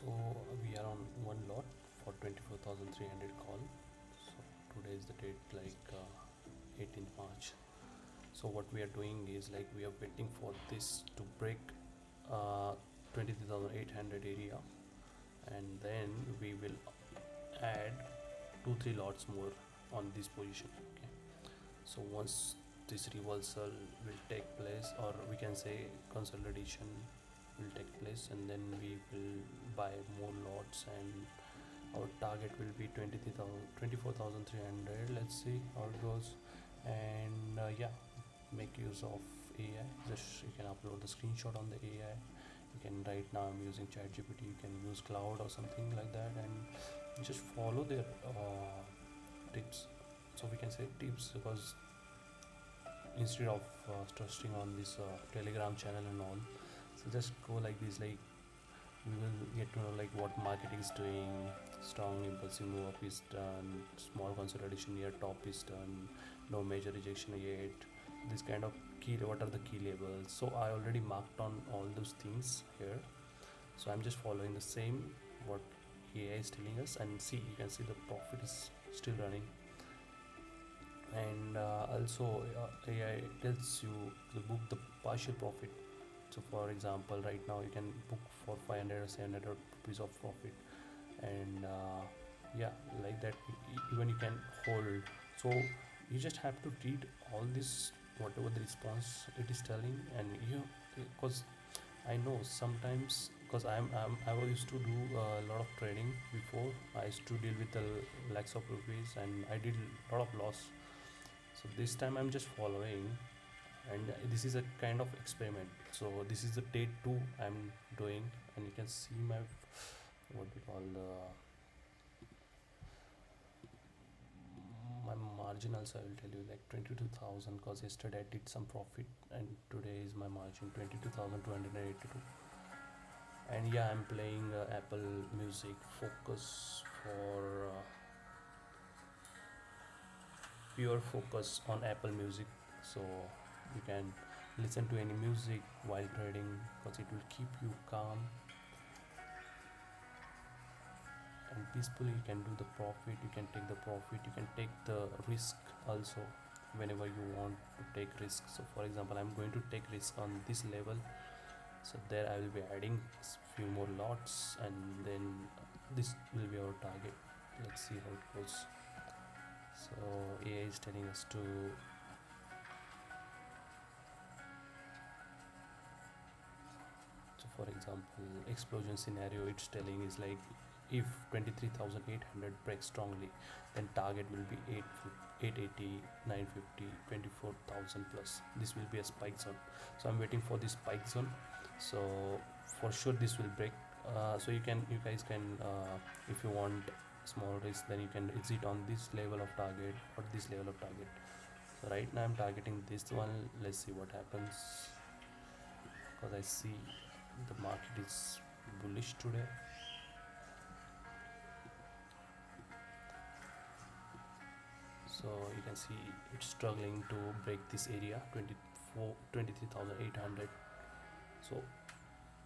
So we are on one lot for 24,300 call. So today is the date, like 18th March. So what we are doing is, like, we are waiting for this to break 23,800 area, and then we will add 2-3 lots more on this position. Okay, so once this reversal will take place, or we can say consolidation will take place, and then we will buy more lots, and our target will be 24,300. Let's see how it goes. And yeah, make use of AI. Just you can upload the screenshot on the AI. You can, right now I'm using ChatGPT, you can use Cloud or something like that, and just follow their tips. So we can say tips, because instead of trusting on this Telegram channel and all, so just go like this. Like, we will get to know like what market is doing. Strong impulsive move up is done, small consolidation near top is done, no major rejection yet. This kind of key, what are the key levels? So I already marked on all those things here, so I'm just following the same what AI is telling us. And see, you can see the profit is still running. And also AI tells you to book the partial profit. So for example, right now you can book for 500 or 700 rupees of profit, and yeah, like that. Even you can hold. So you just have to read all this, whatever the response it is telling. And you, because I know sometimes, because I used to do a lot of trading before. I used to deal with the lakhs of rupees, and I did a lot of loss. So this time I'm just following, and this is a kind of experiment. So this is the day 2 I'm doing, and you can see my, what we call the, my margin also. I will tell you, like 22,000, because yesterday I did some profit, and today is my margin 22,282. And yeah, I'm playing Apple Music focus for pure focus on Apple Music. So you can listen to any music while trading, because it will keep you calm and peacefully. You can do the profit, you can take the profit, you can take the risk also whenever you want to take risk. So for example, I'm going to take risk on this level, so there I will be adding few more lots, and then this will be our target. Let's see how it goes. So AI is telling us to, so for example, explosion scenario, it's telling is like, if 23,800 breaks strongly, then target will be 880, 950, 24,000 plus. This will be a spike zone. So I'm waiting for this spike zone. So for sure this will break. So you guys can, if you want small risk, then you can exit on this level of target or this level of target. So right now I'm targeting this one. Let's see what happens, because I see the market is bullish today. So you can see it's struggling to break this area, 23,800. So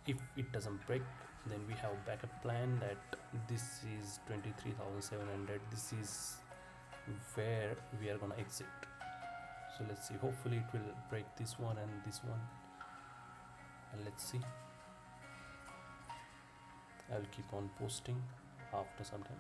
if it doesn't break, then we have backup plan that this is 23,700. This is where we are gonna exit. So let's see, hopefully it will break this one and this one, and let's see. I will keep on posting after some time.